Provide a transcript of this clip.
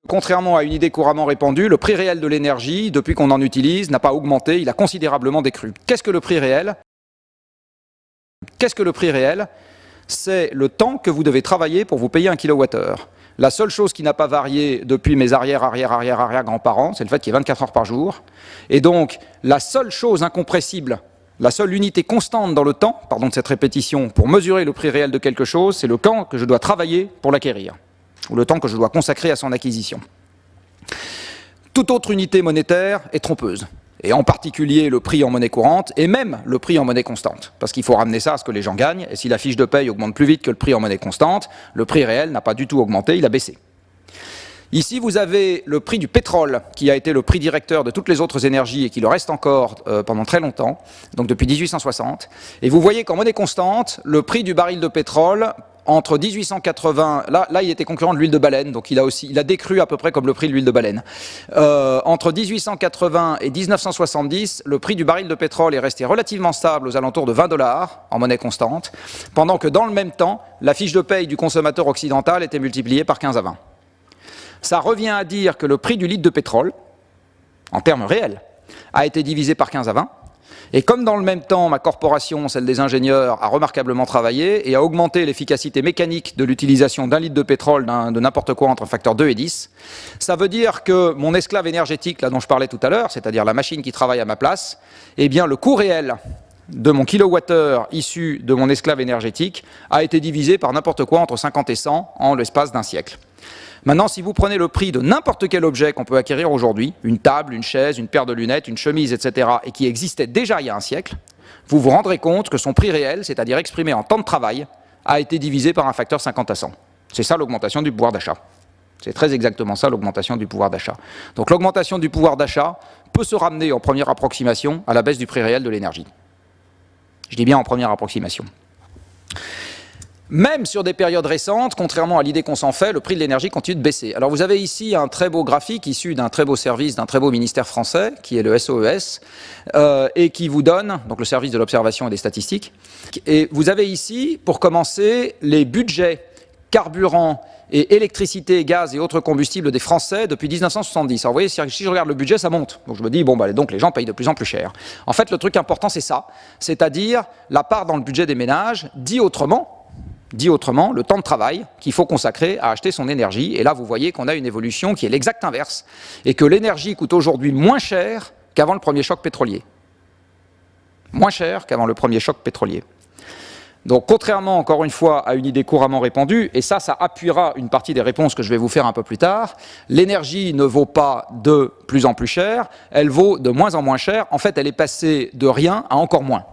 Contrairement à une idée couramment répandue, le prix réel de l'énergie, depuis qu'on en utilise, n'a pas augmenté, il a considérablement décru. Qu'est-ce que le prix réel? Qu'est-ce que le prix réel? C'est le temps que vous devez travailler pour vous payer un kilowattheure. La seule chose qui n'a pas varié depuis mes arrière-grands-parents, c'est le fait qu'il y ait 24 heures par jour. Et donc, la seule chose incompressible, la seule unité constante dans le temps, pardon de cette répétition, pour mesurer le prix réel de quelque chose, c'est le temps que je dois travailler pour l'acquérir, ou le temps que je dois consacrer à son acquisition. Toute autre unité monétaire est trompeuse, et en particulier le prix en monnaie courante, et même le prix en monnaie constante, parce qu'il faut ramener ça à ce que les gens gagnent, et si la fiche de paye augmente plus vite que le prix en monnaie constante, le prix réel n'a pas du tout augmenté, il a baissé. Ici, vous avez le prix du pétrole, qui a été le prix directeur de toutes les autres énergies et qui le reste encore pendant très longtemps, donc depuis 1860. Et vous voyez qu'en monnaie constante, le prix du baril de pétrole, entre 1880, là il était concurrent de l'huile de baleine, donc il a décru à peu près comme le prix de l'huile de baleine. Entre 1880 et 1970, le prix du baril de pétrole est resté relativement stable aux alentours de 20 $ en monnaie constante, pendant que dans le même temps, la fiche de paye du consommateur occidental était multipliée par 15 à 20. Ça revient à dire que le prix du litre de pétrole, en termes réels, a été divisé par 15 à 20. Et comme dans le même temps, ma corporation, celle des ingénieurs, a remarquablement travaillé et a augmenté l'efficacité mécanique de l'utilisation d'un litre de pétrole de n'importe quoi entre un facteur 2 et 10, ça veut dire que mon esclave énergétique, là dont je parlais tout à l'heure, c'est-à-dire la machine qui travaille à ma place, eh bien le coût réel de mon kilowattheure issu de mon esclave énergétique a été divisé par n'importe quoi entre 50 et 100 en l'espace d'un siècle. Maintenant, si vous prenez le prix de n'importe quel objet qu'on peut acquérir aujourd'hui, une table, une chaise, une paire de lunettes, une chemise, etc., et qui existait déjà il y a un siècle, vous vous rendrez compte que son prix réel, c'est-à-dire exprimé en temps de travail, a été divisé par un facteur 50 à 100. C'est ça l'augmentation du pouvoir d'achat. C'est très exactement ça l'augmentation du pouvoir d'achat. Donc l'augmentation du pouvoir d'achat peut se ramener en première approximation à la baisse du prix réel de l'énergie. Je dis bien en première approximation. Même sur des périodes récentes, contrairement à l'idée qu'on s'en fait, le prix de l'énergie continue de baisser. Alors vous avez ici un très beau graphique issu d'un très beau service, d'un très beau ministère français, qui est le SOES, et qui vous donne, donc le service de l'observation et des statistiques, et vous avez ici, pour commencer, les budgets carburant et électricité, gaz et autres combustibles des Français depuis 1970. Alors vous voyez, si je regarde le budget, ça monte. Donc je me dis, bon, bah, donc les gens payent de plus en plus cher. En fait, le truc important, c'est ça, c'est-à-dire la part dans le budget des ménages, dit autrement, le temps de travail qu'il faut consacrer à acheter son énergie. Et là, vous voyez qu'on a une évolution qui est l'exact inverse, et que l'énergie coûte aujourd'hui moins cher qu'avant le premier choc pétrolier. Moins cher qu'avant le premier choc pétrolier. Donc, contrairement, encore une fois, à une idée couramment répandue, et ça appuiera une partie des réponses que je vais vous faire un peu plus tard, l'énergie ne vaut pas de plus en plus cher, elle vaut de moins en moins cher. En fait, elle est passée de rien à encore moins.